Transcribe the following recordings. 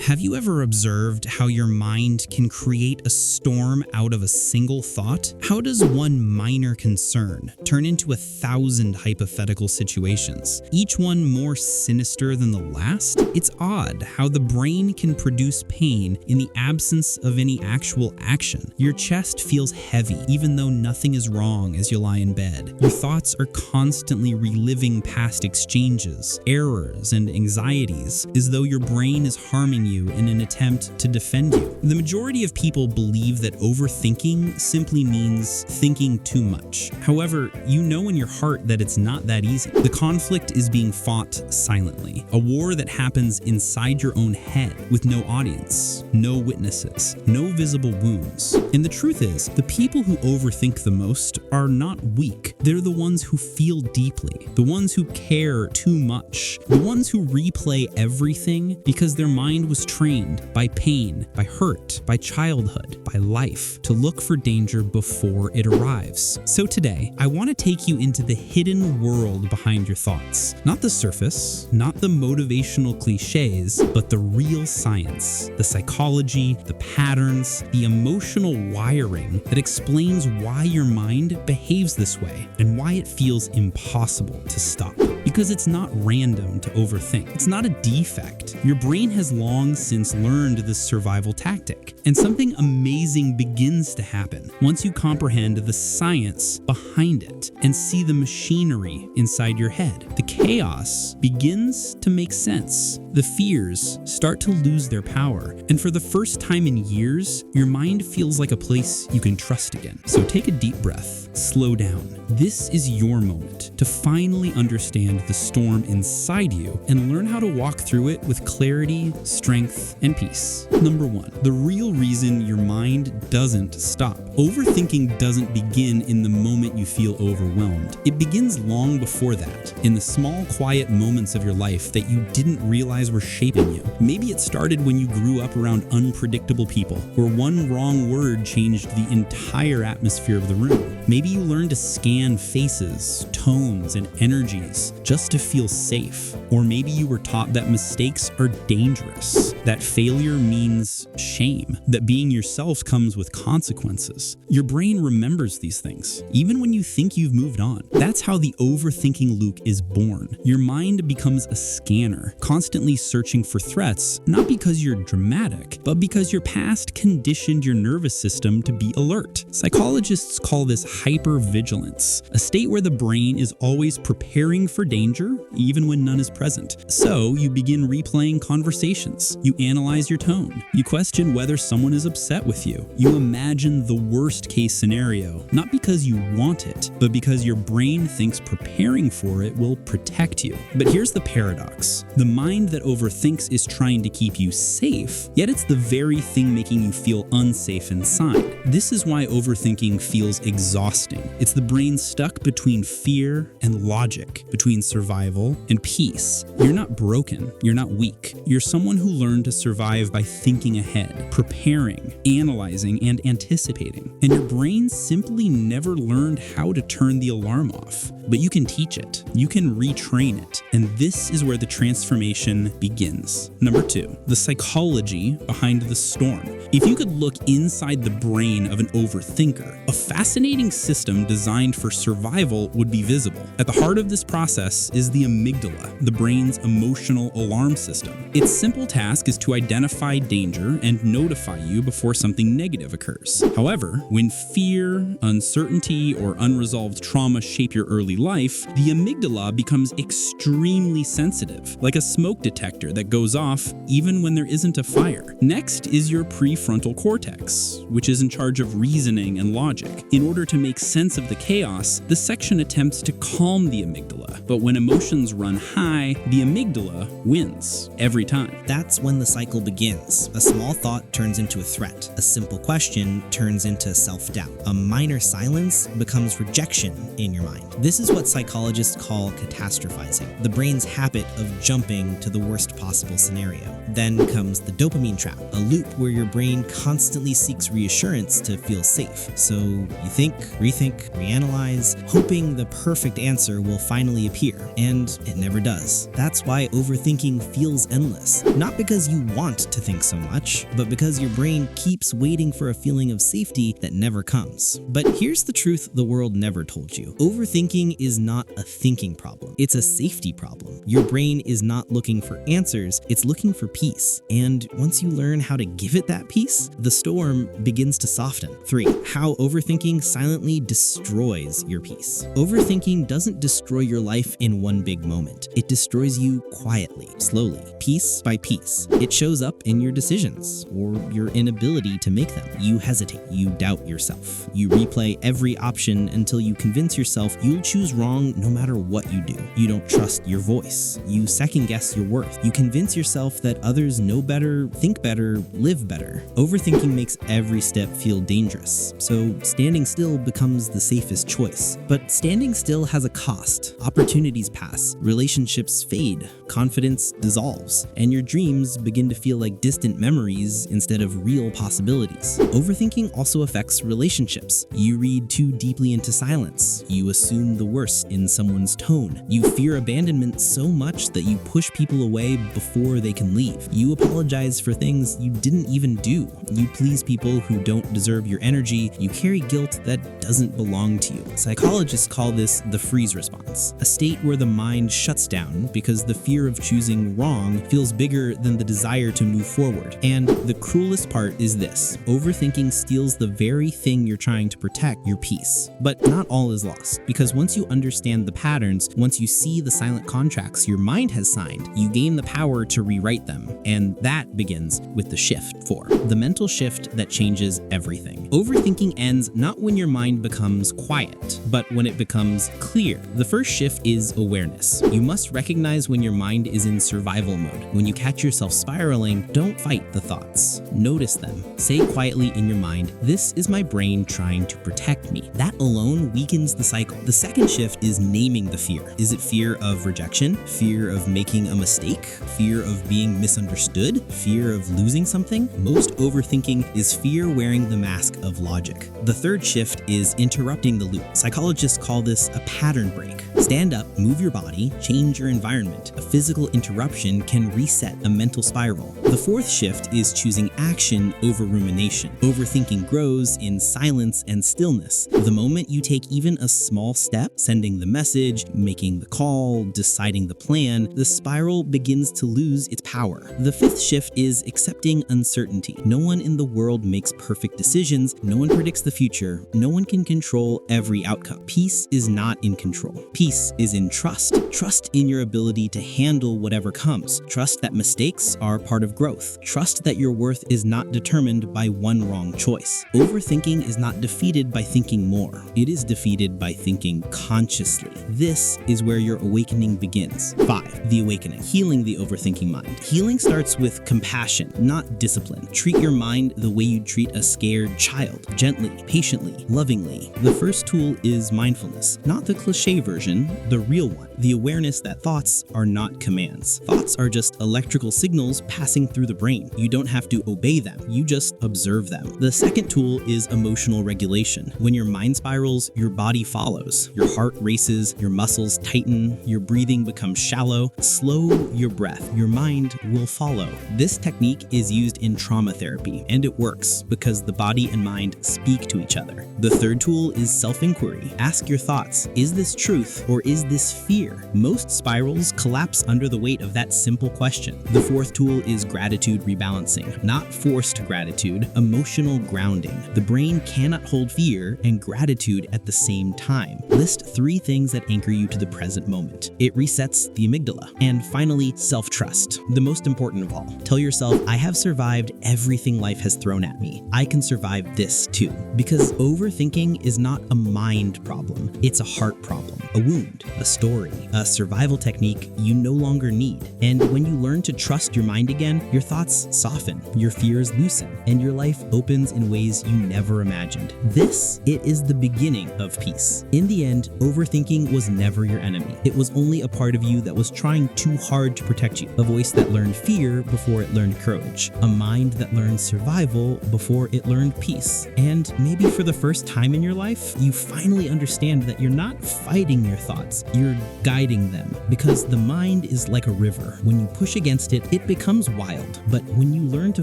Have you ever observed how your mind can create a storm out of a single thought? How does one minor concern turn into 1,000 hypothetical situations, each one more sinister than the last? It's odd how the brain can produce pain in the absence of any actual action. Your chest feels heavy even though nothing is wrong as you lie in bed. Your thoughts are constantly reliving past exchanges, errors, and anxieties as though your brain is harming you in an attempt to defend you. The majority of people believe that overthinking simply means thinking too much. However, you know in your heart that it's not that easy. The conflict is being fought silently, a war that happens inside your own head with no audience, no witnesses, no visible wounds. And the truth is, the people who overthink the most are not weak. They're the ones who feel deeply, the ones who care too much, the ones who replay everything because their mind was trained by pain, by hurt, by childhood, by life to look for danger before it arrives. So today, I want to take you into the hidden world behind your thoughts. Not the surface, not the motivational cliches, but the real science, the psychology, the patterns, the emotional wiring that explains why your mind behaves this way and why it feels impossible to stop. Because it's not random to overthink. It's not a defect. Your brain has long since learned this survival tactic, and something amazing begins to happen once you comprehend the science behind it and see the machinery inside your head. The chaos begins to make sense. The fears start to lose their power, and for the first time in years, your mind feels like a place you can trust again. So take a deep breath, slow down. This is your moment to finally understand the storm inside you and learn how to walk through it with clarity, strength, and peace. Number 1, the real reason your mind doesn't stop. Overthinking doesn't begin in the moment you feel overwhelmed. It begins long before that, in the small, quiet moments of your life that you didn't realize were shaping you. Maybe it started when you grew up around unpredictable people, where one wrong word changed the entire atmosphere of the room. Maybe you learned to scan faces, tones, and energies just to feel safe. Or maybe you were taught that mistakes are dangerous, that failure means shame, that being yourself comes with consequences. Your brain remembers these things, even when you think you've moved on. That's how the overthinking loop is born. Your mind becomes a scanner, constantly searching for threats, not because you're dramatic, but because your past conditioned your nervous system to be alert. Psychologists call this hypervigilance, a state where the brain is always preparing for danger, even when none is present. So you begin replaying conversations. You analyze your tone. You question whether someone is upset with you. You imagine the worst case scenario, not because you want it, but because your brain thinks preparing for it will protect you. But here's the paradox. The mind that overthinks is trying to keep you safe, yet it's the very thing making you feel unsafe inside. This is why overthinking feels exhausting. It's the brain stuck between fear and logic, between survival and peace. You're not broken. You're not weak. You're someone who learned to survive by thinking ahead, preparing, analyzing, and anticipating. And your brain simply never learned how to turn the alarm off. But you can teach it. You can retrain it. And this is where the transformation begins. Number 2, the psychology behind the storm. If you could look inside the brain of an overthinker, a fascinating system designed for survival would be visible. At the heart of this process is the amygdala, the brain's emotional alarm system. Its simple task is to identify danger and notify you before something negative occurs. However, when fear, uncertainty, or unresolved trauma shape your early life, the amygdala becomes extremely sensitive, like a smoke detector that goes off even when there isn't a fire. Next is your prefrontal cortex, which is in charge of reasoning and logic. In order to make sense of the chaos, this section attempts to calm the amygdala. But when emotions run high, the amygdala wins every time. That's when the cycle begins. A small thought turns into a threat. A simple question turns into self-doubt. A minor silence becomes rejection in your mind. This is what psychologists call catastrophizing, the brain's habit of jumping to the worst possible scenario. Then comes the dopamine trap, a loop where your brain constantly seeks reassurance to feel safe. So you think, rethink, reanalyze, hoping the perfect answer will finally appear. failure, and it never does. That's why overthinking feels endless. Not because you want to think so much, but because your brain keeps waiting for a feeling of safety that never comes. But here's the truth the world never told you. Overthinking is not a thinking problem. It's a safety problem. Your brain is not looking for answers, it's looking for peace. And once you learn how to give it that peace, the storm begins to soften. 3. How overthinking silently destroys your peace. Overthinking doesn't destroy your life in one big moment. It destroys you quietly, slowly, piece by piece. It shows up in your decisions or your inability to make them. You hesitate, you doubt yourself. You replay every option until you convince yourself you'll choose wrong no matter what you do. You don't trust your voice. You second guess your worth. You convince yourself that others know better, think better, live better. Overthinking makes every step feel dangerous, so standing still becomes the safest choice. But standing still has a cost. Opportunities pass, relationships fade, confidence dissolves, and your dreams begin to feel like distant memories instead of real possibilities. Overthinking also affects relationships. You read too deeply into silence. You assume the worst in someone's tone. You fear abandonment so much that you push people away before they can leave. You apologize for things you didn't even do. You please people who don't deserve your energy. You carry guilt that doesn't belong to you. Psychologists call this the freeze response, a state where the mind shuts down because the fear of choosing wrong feels bigger than the desire to move forward. And the cruelest part is this: overthinking steals the very thing you're trying to protect, your peace. But not all is lost, because once you understand the patterns, once you see the silent contracts your mind has signed, you gain the power to rewrite them. And that begins with the shift 4, the mental shift that changes everything. Overthinking ends not when your mind becomes quiet, but when it becomes clear. The first shift is awareness. You must recognize when your mind is in survival mode. When you catch yourself spiraling, don't fight the thoughts. Notice them. Say quietly in your mind, "This is my brain trying to protect me." That alone weakens the cycle. The second shift is naming the fear. Is it fear of rejection? Fear of making a mistake? Fear of being misunderstood? Fear of losing something? Most overthinking is fear wearing the mask of logic. The third shift is interrupting the loop. Psychologists call this a pattern break. Stand up, move your body, change your environment. A physical interruption can reset a mental spiral. The fourth shift is choosing action over rumination. Overthinking grows in silence and stillness. The moment you take even a small step, sending the message, making the call, deciding the plan, the spiral begins to lose its power. The fifth shift is accepting uncertainty. No one in the world makes perfect decisions. No one predicts the future. No one can control every outcome. Peace is not in control. Peace is in trust. Trust in your ability to handle whatever comes. Trust that mistakes are part of growth. Trust that your worth is not determined by one wrong choice. Overthinking is not defeated by thinking more. It is defeated by thinking consciously. This is where your awakening begins. 5. The awakening. Healing the overthinking mind. Healing starts with compassion, not discipline. Treat your mind the way you'd treat a scared child, gently, patiently, lovingly. The first tool is mindfulness, not the cliche version, the real one. The awareness that thoughts are not commands. Thoughts are just electrical signals passing through the brain. You don't have to obey them, you just observe them. The second tool is emotional regulation. When your mind spirals, your body follows. Your heart races, your muscles tighten, your breathing becomes shallow. Slow your breath, your mind will follow. This technique is used in trauma therapy, and it works because the body and mind speak to each other. The third tool is self-inquiry. Ask your thoughts, is this truth or is this fear? Most spirals collapse under the weight of that simple question. The fourth tool is gratitude rebalancing, not forced gratitude, emotional grounding. The brain cannot hold fear and gratitude at the same time. List 3 things that anchor you to the present moment. It resets the amygdala. And finally, self-trust, the most important of all. Tell yourself, I have survived everything life has thrown at me. I can survive this too. Because overthinking is not a mind problem. It's a heart problem, a wound, a story, a survival technique you no longer need. And when you learn to trust your mind again, your thoughts soften, your fears loosen, and your life opens in ways you never imagined. It is the beginning of peace. In the end, overthinking was never your enemy. It was only a part of you that was trying too hard to protect you. A voice that learned fear before it learned courage. A mind that learned survival before it learned peace. And maybe for the first time in your life, you finally understand that you're not fighting your thoughts. You're guiding them, because the mind is like a river. When you push against it, it becomes wild, but when you learn to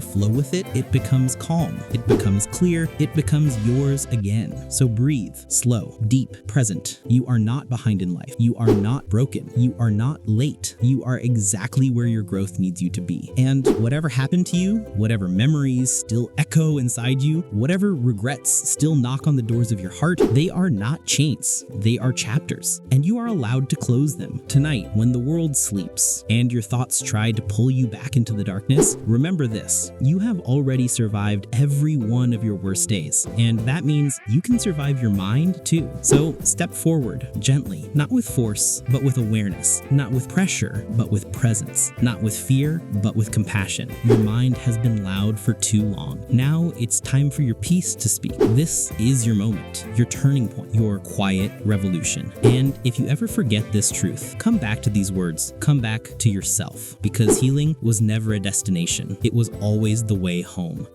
flow with it, it becomes calm, it becomes clear, it becomes yours again. So breathe, slow, deep, present. You are not behind in life. You are not broken. You are not late. You are exactly where your growth needs you to be. And whatever happened to you, whatever memories still echo inside you, whatever regrets still knock on the doors of your heart, they are not chains. They are chapters, and you are allowed to close them. Tonight, when the world sleeps and your thoughts try to pull you back into the darkness, remember this: you have already survived every one of your worst days, and that means you can survive your mind too. So step forward gently, not with force, but with awareness, not with pressure, but with presence, not with fear, but with compassion. Your mind has been loud for too long. Now it's time for your peace to speak. This is your moment, your turning point, your quiet revolution. And if you ever forget this truth, come back to these words. Come back to yourself, because healing was never a destination. It was always the way home.